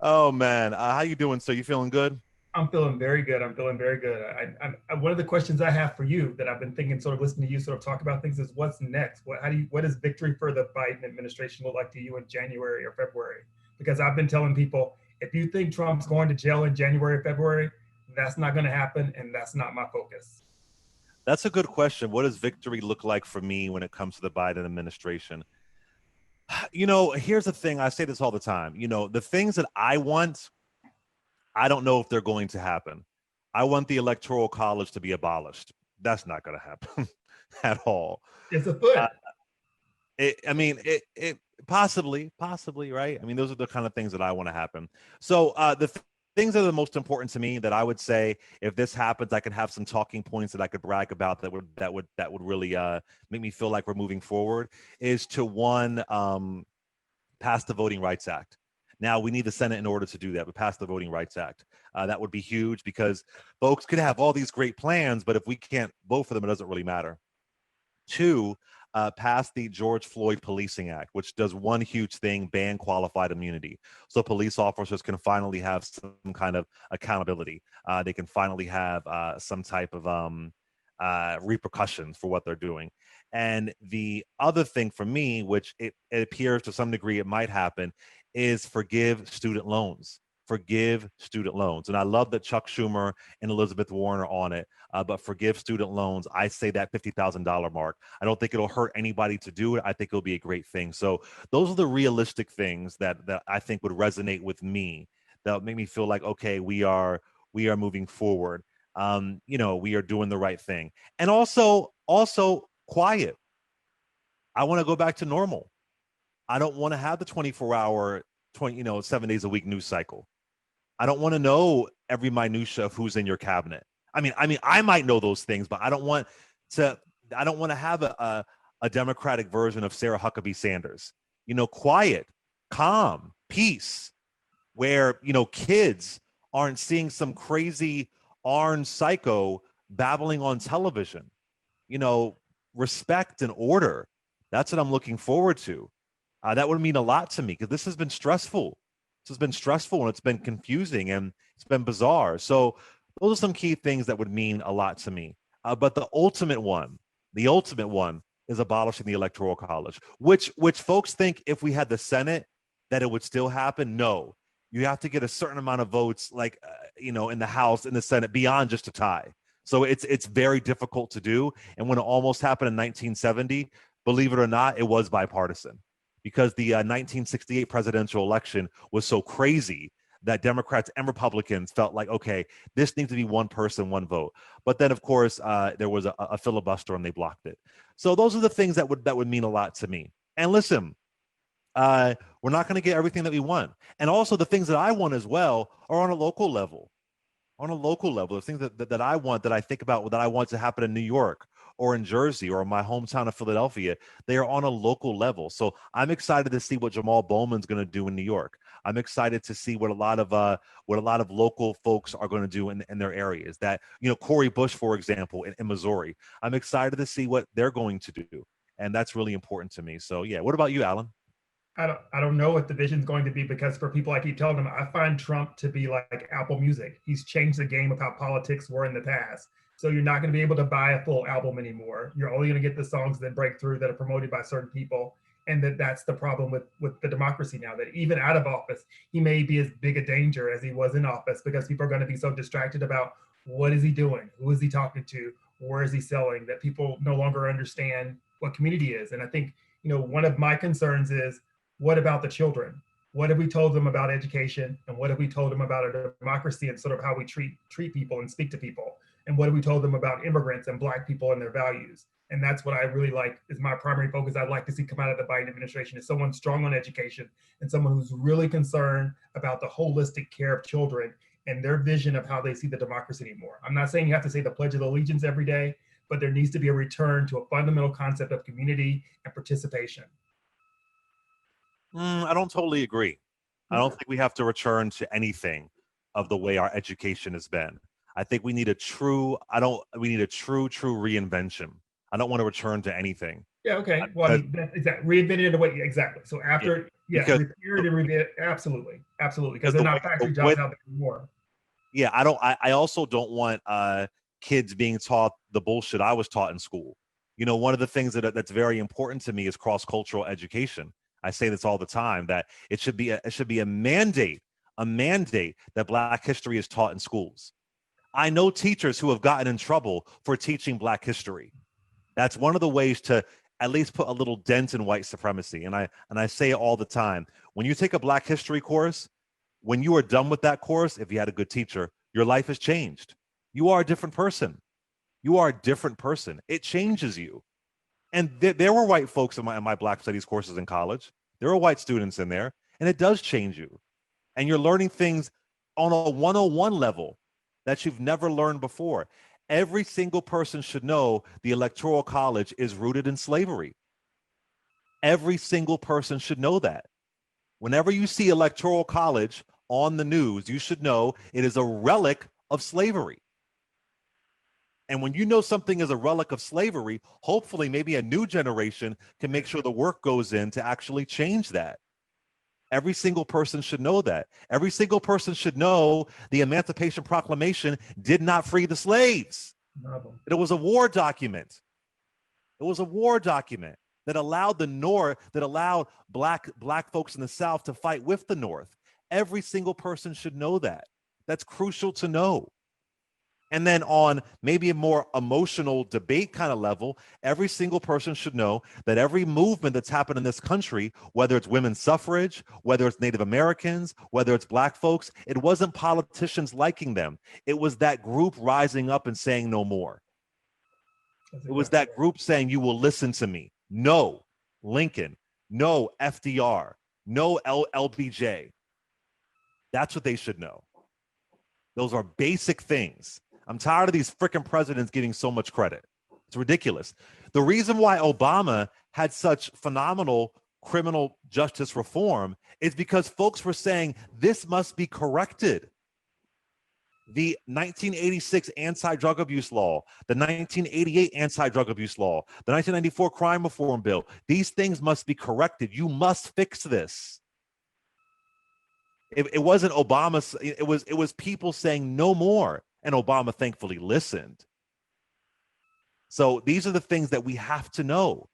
Oh man, how you doing? So you feeling good? I'm feeling very good. I'm feeling very good. One of the questions I have for you that I've been thinking, sort of listening to you sort of talk about things, is what's next? What does victory for the Biden administration look like to you in January or February? Because I've been telling people, if you think Trump's going to jail in January or February, that's not going to happen, and that's not my focus. That's a good question. What does victory look like for me when it comes to the Biden administration? Here's the thing. I say this all the time. The things that I want, I don't know if they're going to happen. I want the Electoral College to be abolished. That's not going to happen at all. It's a Uh, foot. I mean, it possibly, right? I mean, those are the kind of things that I want to happen. So things that are the most important to me that I would say, if this happens, I could have some talking points that I could brag about that would really make me feel like we're moving forward. Is to one, pass the Voting Rights Act. Now we need the Senate in order to do that, but pass the Voting Rights Act. That would be huge because folks could have all these great plans, but if we can't vote for them, it doesn't really matter. Two, pass the George Floyd Policing Act, which does one huge thing: ban qualified immunity. So police officers can finally have some kind of accountability. They can finally have some type of repercussions for what they're doing. And the other thing for me, which it appears to some degree it might happen, is forgive student loans. Forgive student loans. And I love that Chuck Schumer and Elizabeth Warren are on it, but forgive student loans. I say that $50,000 mark. I don't think it'll hurt anybody to do it. I think it'll be a great thing. So those are the realistic things that I think would resonate with me, that would make me feel like, okay, we are moving forward. We are doing the right thing. And also quiet. I want to go back to normal. I don't want to have the 24-hour 7 days a week news cycle. I don't want to know every minutia of who's in your cabinet. I mean, I might know those things, but to. I don't want to have a Democratic version of Sarah Huckabee Sanders. Quiet, calm, peace, where kids aren't seeing some crazy orange psycho babbling on television. You know, Respect and order. That's what I'm looking forward to. That would mean a lot to me because this has been stressful. This has been stressful and it's been confusing and it's been bizarre. So those are some key things that would mean a lot to me. But the ultimate one is abolishing the Electoral College, which folks think if we had the Senate that it would still happen. No, you have to get a certain amount of votes, like in the House, in the Senate, beyond just a tie. So it's very difficult to do. And when it almost happened in 1970, believe it or not, it was bipartisan because the 1968 presidential election was so crazy that Democrats and Republicans felt like, okay, this needs to be one person, one vote. But then, of course, there was a filibuster and they blocked it. So those are the things that would mean a lot to me. And listen, we're not going to get everything that we want. And also, the things that I want as well are on a local level. On a local level, the things that I want, that I think about, that I want to happen in New York or in Jersey or in my hometown of Philadelphia, they are on a local level. So I'm excited to see what Jamal Bowman's going to do in New York. I'm excited to see what a lot of local folks are going to do in their areas. That Corey Bush, for example, in Missouri. I'm excited to see what they're going to do, and that's really important to me. So yeah, what about you, Alan? I don't know what the vision's going to be, because for people, I keep telling them, I find Trump to be like Apple Music. He's changed the game of how politics were in the past. So you're not going to be able to buy a full album anymore. You're only going to get the songs that break through, that are promoted by certain people. And that's the problem with the democracy now, that even out of office, he may be as big a danger as he was in office, because people are going to be so distracted about what is he doing, who is he talking to, where is he selling, that people no longer understand what community is. And I think, one of my concerns is, what about the children? What have we told them about education, and what have we told them about a democracy and sort of how we treat people and speak to people? And what have we told them about immigrants and Black people and their values? And that's what I really like, is my primary focus. I'd like to see come out of the Biden administration is someone strong on education, and someone who's really concerned about the holistic care of children and their vision of how they see the democracy anymore. I'm not saying you have to say the Pledge of Allegiance every day, but there needs to be a return to a fundamental concept of community and participation. I don't totally agree. I don't Okay. think we have to return to anything of the way our education has been. I think we need a true, I don't, we need a true reinvention. I don't want to return to anything. Yeah, okay. Well, I mean, that's exactly reinvented in a way. Exactly. So Yeah, after, yeah, because repaired and reinvented. Absolutely, absolutely, because because they're the way not the factory way jobs out there anymore. yeah, I also don't want kids being taught the bullshit I was taught in school. You know, one of the things that's very important to me is cross-cultural education. I say this all the time, that it should be a mandate that Black history is taught in schools. I know teachers who have gotten in trouble for teaching Black history. That's one of the ways to at least put a little dent in white supremacy. And I say it all the time. When you take a Black history course, when you are done with that course, if you had a good teacher, your life has changed. You are a different person. You are a different person. It changes you. And there were white folks in my Black studies courses in college. There were white students in there, and it does change you. And you're learning things on a 101 level that you've never learned before. Every single person should know the Electoral College is rooted in slavery. Every single person should know that. Whenever you see Electoral College on the news, you should know it is a relic of slavery. And when you know something is a relic of slavery, hopefully maybe a new generation can make sure the work goes in to actually change that. Every single person should know that. Every single person should know the Emancipation Proclamation did not free the slaves. Novel. It was a war document. It was a war document that allowed the North, that allowed black folks in the South to fight with the North. Every single person should know that. That's crucial to know. And then on maybe a more emotional debate kind of level, every single person should know that every movement that's happened in this country, whether it's women's suffrage, whether it's Native Americans, whether it's Black folks, it wasn't politicians liking them. It was that group rising up and saying no more. It was that group saying, you will listen to me. No Lincoln, no FDR, no LBJ. That's what they should know. Those are basic things. I'm tired of these freaking presidents getting so much credit. It's ridiculous. The reason why Obama had such phenomenal criminal justice reform is because folks were saying this must be corrected. The 1986 anti-drug abuse law, the 1988 anti-drug abuse law, the 1994 crime reform bill, these things must be corrected. You must fix this. It wasn't Obama. It was people saying no more. And Obama thankfully listened. So these are the things that we have to know.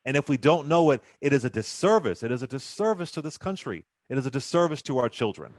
And if we don't know it, it is a disservice. It is a disservice to this country. It is a disservice to our children.